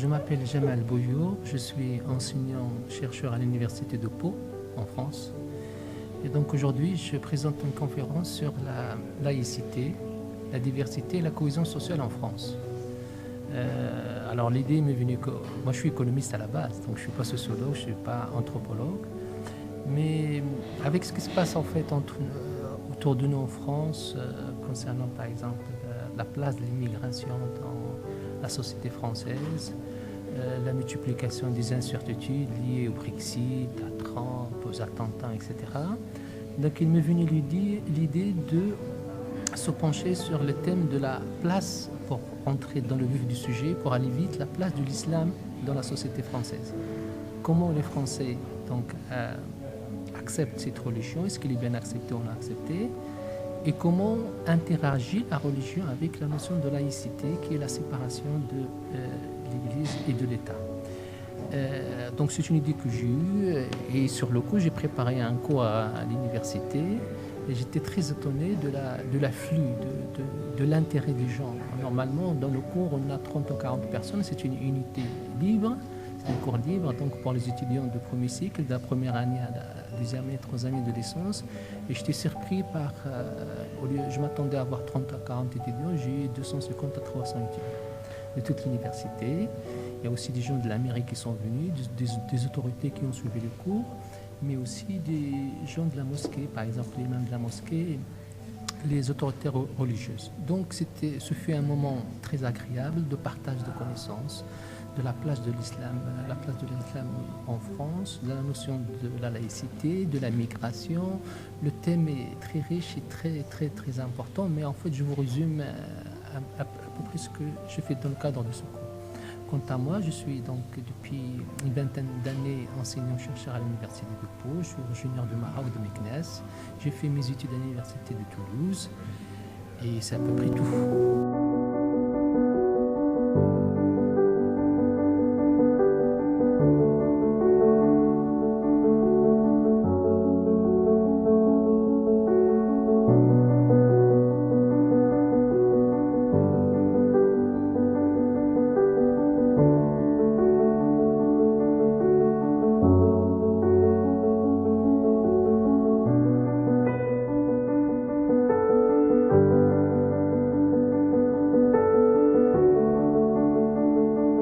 je m'appelle Jamal Bouyour, je suis enseignant-chercheur à l'Université de Pau, en France. Et donc aujourd'hui, je présente une conférence sur la laïcité, la diversité et la cohésion sociale en France. Alors l'idée m'est venue que moi je suis économiste à la base, donc je ne suis pas sociologue, je ne suis pas anthropologue. Mais avec ce qui se passe en fait autour de nous en France, concernant par exemple la place de l'immigration dans la société française, la multiplication des incertitudes liées au Brexit, à Trump, aux attentats, etc. Donc il m'est venu l'idée de se pencher sur le thème de la place, pour entrer dans le vif du sujet, pour aller vite, la place de l'islam dans la société française. Comment les Français donc, acceptent cette religion, est-ce qu'il est bien accepté ou non accepté, et comment interagit la religion avec la notion de laïcité, qui est la séparation de l'Église et de l'État. Donc c'est une idée que j'ai eue, et sur le coup j'ai préparé un cours à l'université, et j'étais très étonné de l'afflux, de l'intérêt des gens. Normalement dans le cours on a 30 ou 40 personnes, c'est une unité libre, c'est un cours libre, donc pour les étudiants de premier cycle, de la première année à la deuxième année, troisième année de licence. Et j'étais surpris par, au lieu, je m'attendais à avoir 30 à 40 étudiants, j'ai eu 250 à 300 étudiants de toute l'université. Il y a aussi des gens de l'Amérique qui sont venus, des autorités qui ont suivi le cours, mais aussi des gens de la mosquée, par exemple l'imam de la mosquée, les autorités religieuses. Donc ce fut un moment très agréable de partage de connaissances, de la place de l'islam, en France, de la notion de la laïcité, de la migration. Le thème est très riche et très important, mais en fait je vous résume à peu près ce que je fais dans le cadre de ce cours. Quant à moi, je suis donc depuis une vingtaine d'années enseignant-chercheur à l'Université de Pau. Je suis originaire de Maroc, de Meknès. J'ai fait mes études à l'Université de Toulouse et c'est à peu près tout.